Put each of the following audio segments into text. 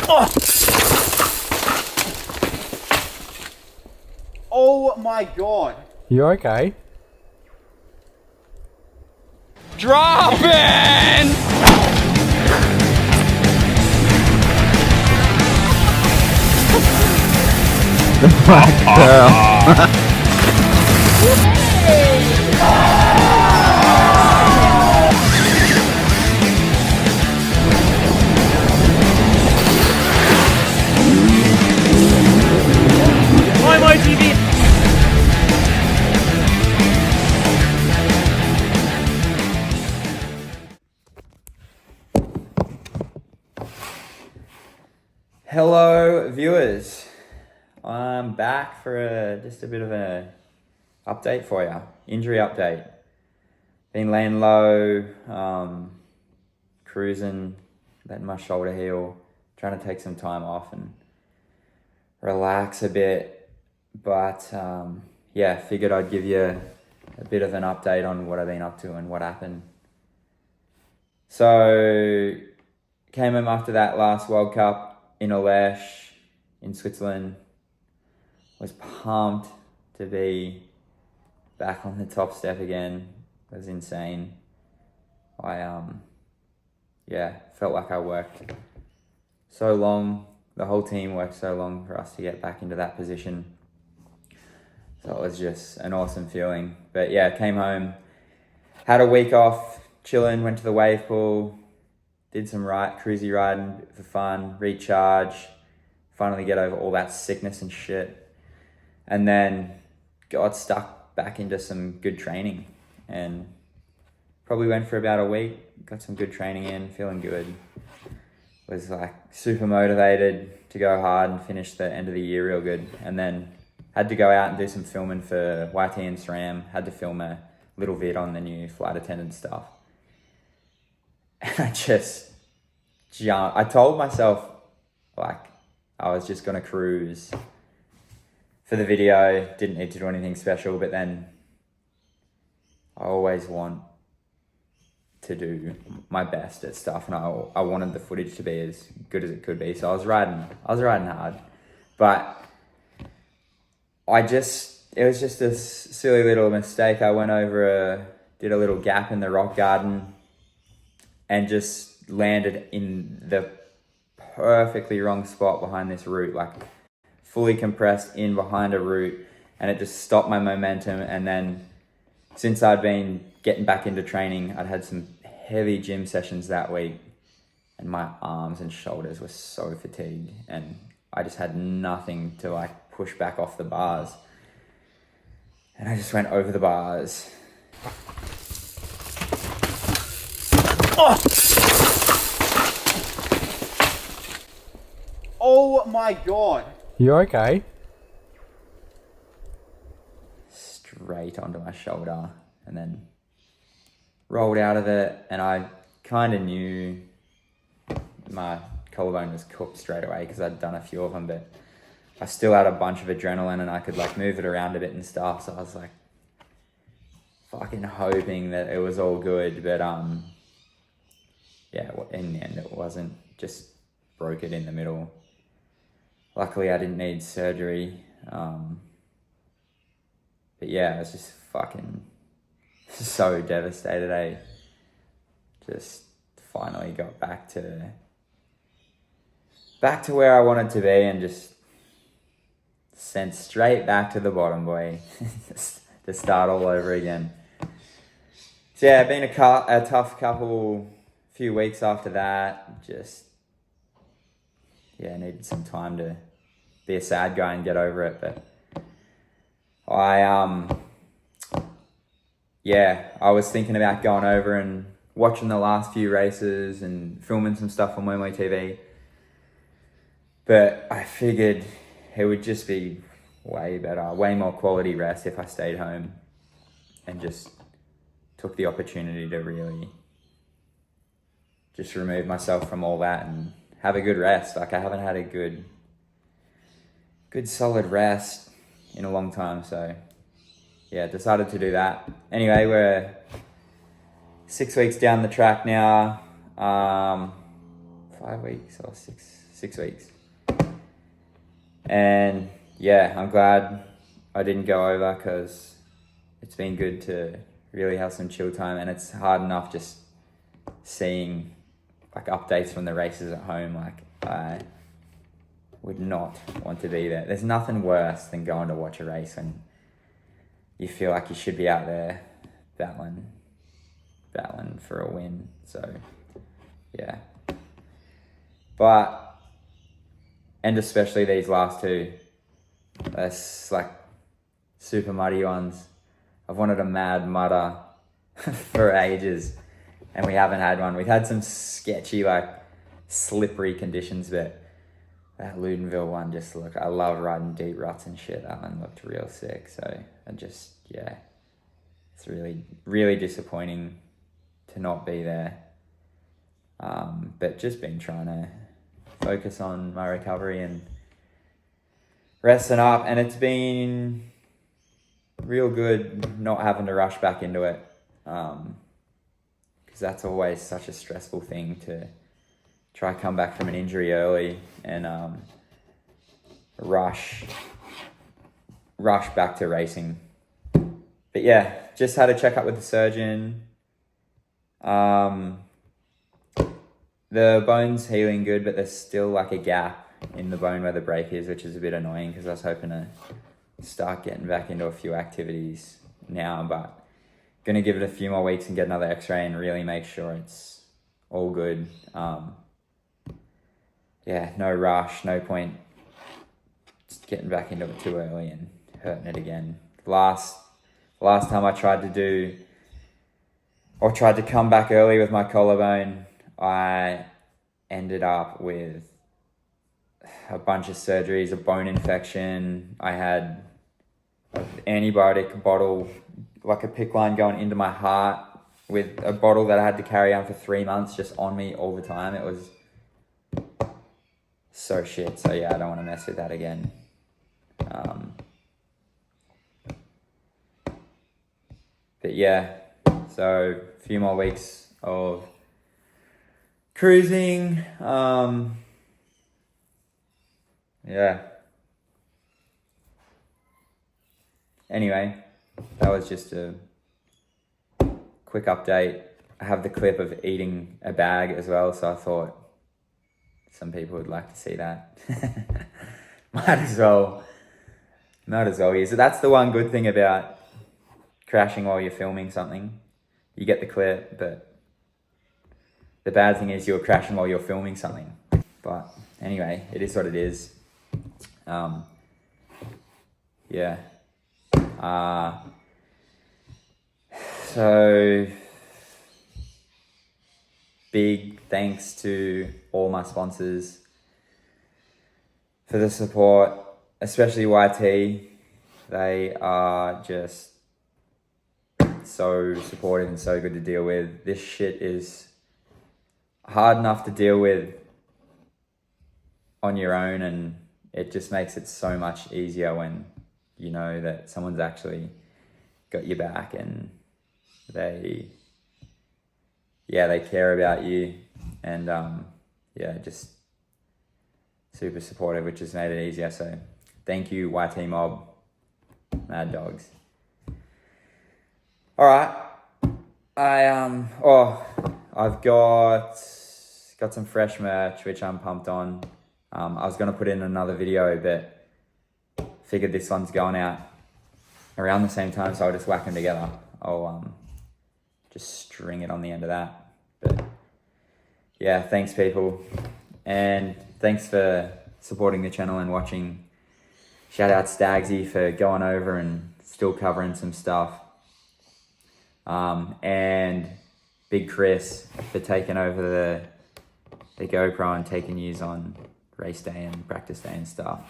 Oh! Oh my god. You okay? Dropping! The black pearl. Moi Moi TV. Hello viewers, I'm back for just a bit of an update for you, injury update. Been laying low, cruising, letting my shoulder heal, trying to take some time off and relax a bit, but yeah, figured I'd give you a bit of an update on what I've been up to and what happened. So, came home after that last World Cup in Alesh, in Switzerland. Was pumped to be back on the top step again. It was insane. I felt like I worked so long. The whole team worked so long for us to get back into that position. So it was just an awesome feeling. But yeah, came home, had a week off, chilling, went to the wave pool, did some cruisy riding for fun, recharge, finally get over all that sickness and shit. And then got stuck back into some good training and probably went for about a week, got some good training in, feeling good. Was like super motivated to go hard and finish the end of the year real good. And then had to go out and do some filming for YT and SRAM, had to film a little vid on the new flight attendant stuff. And I just jumped. I told myself like I was just gonna cruise for the video, didn't need to do anything special, but then I always want to do my best at stuff, and I wanted the footage to be as good as it could be. So I was riding hard, but it was just a silly little mistake. I went over did a little gap in the rock garden and just landed in the perfectly wrong spot behind this root, like fully compressed in behind a root, and it just stopped my momentum. And then since I'd been getting back into training, I'd had some heavy gym sessions that week, and my arms and shoulders were so fatigued, and I just had nothing to like push back off the bars. And I just went over the bars. Oh! Oh my god. You okay? Straight onto my shoulder, and then rolled out of it, and I kind of knew my collarbone was cooked straight away because I'd done a few of them, but I still had a bunch of adrenaline and I could like move it around a bit and stuff, so I was like fucking hoping that it was all good, but yeah, in the end it wasn't, just broke it in the middle. Luckily I didn't need surgery, but yeah, I was just fucking so devastated. I just finally got back to where I wanted to be and just sent straight back to the bottom, boy, to start all over again. So yeah, been a tough few weeks after that. Just yeah, needed some time to be a sad guy and get over it, but I was thinking about going over and watching the last few races and filming some stuff on Moi Moi TV. But I figured it would just be way better, way more quality rest if I stayed home and just took the opportunity to really just remove myself from all that and have a good rest. Like I haven't had a good solid rest in a long time, so yeah, decided to do that. Anyway, we're 6 weeks down the track now, 5 weeks or 6 weeks. And yeah, I'm glad I didn't go over because it's been good to really have some chill time, and it's hard enough just seeing like updates from the races at home. Like, I would not want to be there. There's nothing worse than going to watch a race when you feel like you should be out there battling for a win. So yeah, but, and especially these last two, that's like super muddy ones. I've wanted a mad mudder for ages, and we haven't had one. We've had some sketchy, like slippery conditions, but that Ludenville one just looked, I love riding deep ruts and shit. That one looked real sick. So I just, yeah, it's really, really disappointing to not be there. But just been trying to focus on my recovery and resting up, and it's been real good not having to rush back into it, because that's always such a stressful thing, to try come back from an injury early and rush back to racing. But yeah, just had a checkup with the surgeon. The bone's healing good, but there's still like a gap in the bone where the break is, which is a bit annoying because I was hoping to start getting back into a few activities now, but gonna give it a few more weeks and get another x-ray and really make sure it's all good. Yeah, no rush, no point just getting back into it too early and hurting it again. Last time I tried to come back early with my collarbone, I ended up with a bunch of surgeries, a bone infection. I had an antibiotic bottle, like a PICC line going into my heart, with a bottle that I had to carry on for 3 months just on me all the time. It was so shit. So yeah, I don't want to mess with that again. But yeah, so a few more weeks of cruising. Yeah. Anyway, that was just a quick update. I have the clip of eating a bag as well, so I thought some people would like to see that. Might as well use it. That's the one good thing about crashing while you're filming something. You get the clip, but the bad thing is you're crashing while you're filming something. But anyway, it is what it is. Yeah. So big thanks to all my sponsors for the support, especially YT. They are just so supportive and so good to deal with. This shit is hard enough to deal with on your own, and it just makes it so much easier when you know that someone's actually got your back and they care about you, and just super supportive, which has made it easier. So thank you, YT Mob, mad dogs. All right, I've got some fresh merch which I'm pumped on. I was gonna put in another video, but figured this one's going out around the same time, so I'll just whack them together. I'll just string it on the end of that. But yeah, thanks people, and thanks for supporting the channel and watching. Shout out Stagsy for going over and still covering some stuff, and Big Chris for taking over the GoPro and taking news on race day and practice day and stuff.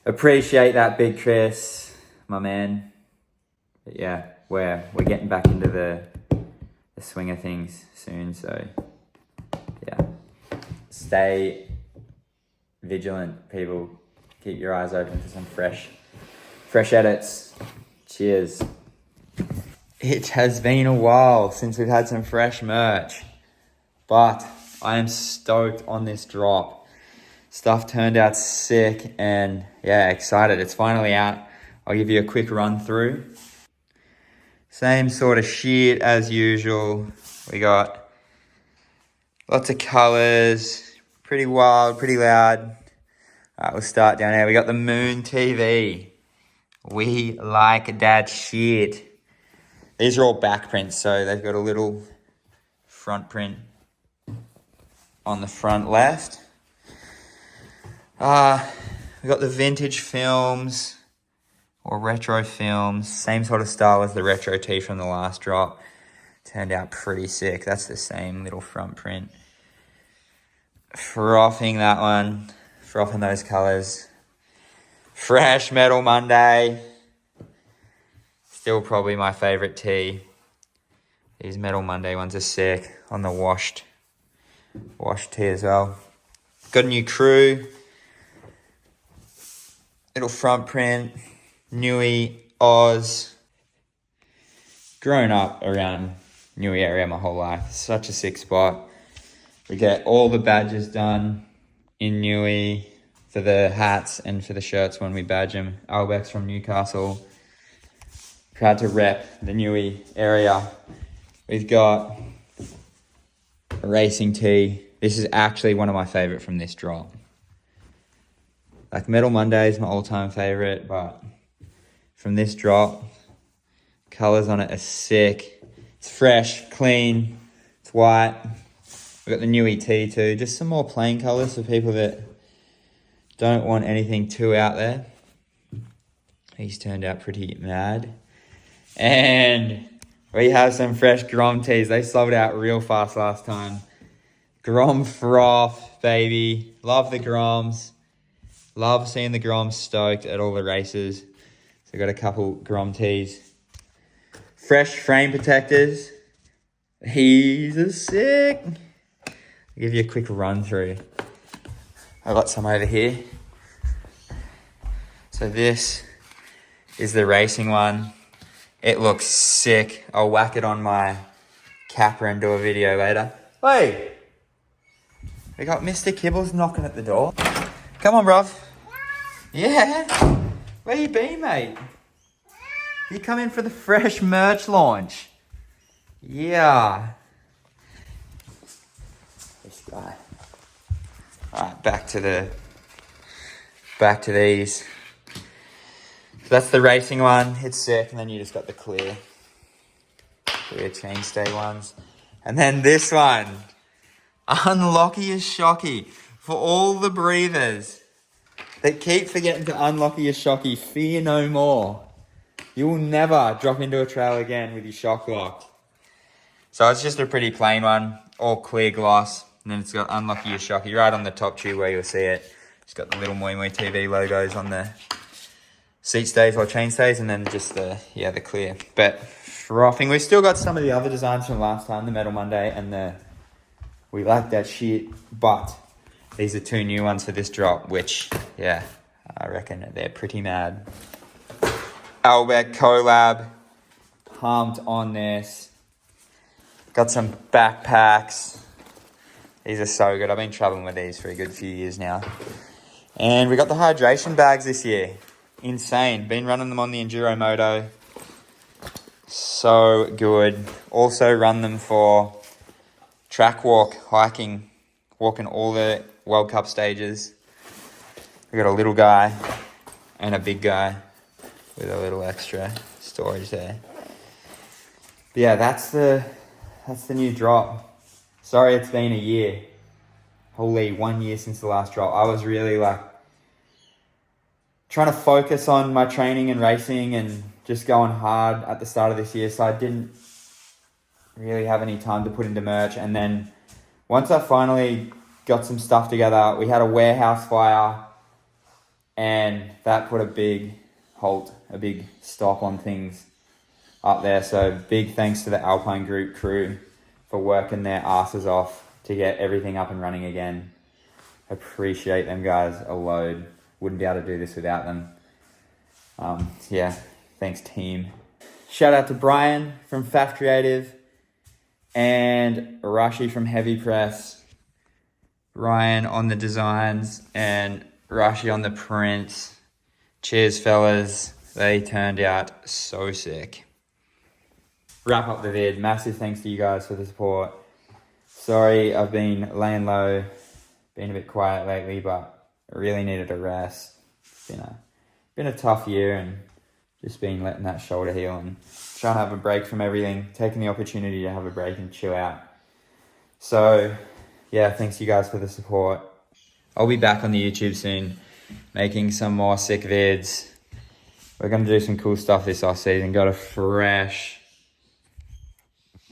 Appreciate that, Big Chris, my man. But yeah, we're getting back into the swing of things soon, so yeah. Stay vigilant, people. Keep your eyes open for some fresh edits. Cheers. It has been a while since we've had some fresh merch, but I am stoked on this drop. Stuff turned out sick and yeah, excited. It's finally out. I'll give you a quick run through. Same sort of shit as usual. We got lots of colours, pretty wild, pretty loud. All right, we'll start down here. We got the Moon TV. We like that shit. These are all back prints, so they've got a little front print on the front left. We got the vintage films or retro films. Same sort of style as the retro tee from the last drop. Turned out pretty sick. That's the same little front print. Frothing that one. Frothing those colours. Fresh Metal Monday. Still probably my favourite tee. These Metal Monday ones are sick. On the washed tee as well. Got a new crew. Little front print. Newey, Oz. Grown up around Newey area my whole life. Such a sick spot. We get all the badges done in Newey for the hats and for the shirts when we badge them. Albeck's from Newcastle. Proud to rep the Newey area. We've got a racing tee. This is actually one of my favourite from this drop. Like Metal Monday is my all-time favourite, but from this drop, colours on it are sick. It's fresh, clean, it's white. We've got the Newey tee too. Just some more plain colours for people that don't want anything too out there. These turned out pretty mad. And we have some fresh Grom tees. They sold out real fast last time. Grom froth, baby. Love the Groms. Love seeing the Groms stoked at all the races. So I got a couple Grom tees. Fresh frame protectors. These are sick. I'll give you a quick run through. I've got some over here. So this is the racing one. It looks sick. I'll whack it on my capper and do a video later. Hey! We got Mr. Kibbles knocking at the door. Come on, bruv. Yeah? Where you been, mate? You come in for the fresh merch launch. Yeah. This guy. Alright, back to these. So that's the racing one. It's sick. And then you just got the clear chainstay ones. And then this one. Unlocky as shocky. For all the breathers that keep forgetting to unlock your shocky, fear no more. You will never drop into a trail again with your shock locked. So it's just a pretty plain one, all clear gloss, and then it's got unlock your shocky right on the top tube where you'll see it. It's got the little Moi Moi TV logos on the seat stays or chain stays, and then just the clear. But frothing, we've still got some of the other designs from last time, the Metal Monday and the We Like That Shit, but these are two new ones for this drop, which, yeah, I reckon they're pretty mad. Albeck collab, pumped on this. Got some backpacks. These are so good. I've been traveling with these for a good few years now. And we got the hydration bags this year. Insane. Been running them on the Enduro Moto. So good. Also run them for track walk, hiking, walking all the World Cup stages. We got a little guy and a big guy with a little extra storage there. But yeah, that's the new drop. Sorry it's been a year. Holy, 1 year since the last drop. I was really trying to focus on my training and racing and just going hard at the start of this year, so I didn't really have any time to put into merch. And then once I finally got some stuff together, we had a warehouse fire, and that put a big halt, a big stop on things up there. So big thanks to the Alpine Group crew for working their asses off to get everything up and running again. Appreciate them guys a load. Wouldn't be able to do this without them. Yeah, thanks team. Shout out to Brian from Faf Creative and Rashi from Heavy Press. Ryan on the designs and Rashi on the prints. Cheers, fellas. They turned out so sick. Wrap up the vid. Massive thanks to you guys for the support. Sorry, I've been laying low, been a bit quiet lately, but I really needed a rest. It's been a tough year and just been letting that shoulder heal and trying to have a break from everything, taking the opportunity to have a break and chill out. So, yeah, thanks you guys for the support. I'll be back on the YouTube soon, making some more sick vids. We're going to do some cool stuff this off season. Got a fresh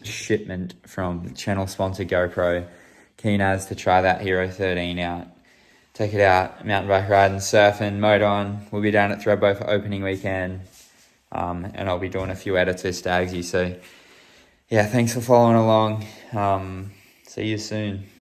shipment from channel sponsor GoPro. Keen as to try that Hero 13 out. Take it out, mountain bike riding, surfing, motoring. We'll be down at Thredbo for opening weekend. And I'll be doing a few edits with Stagsy. So, yeah, thanks for following along. See you soon.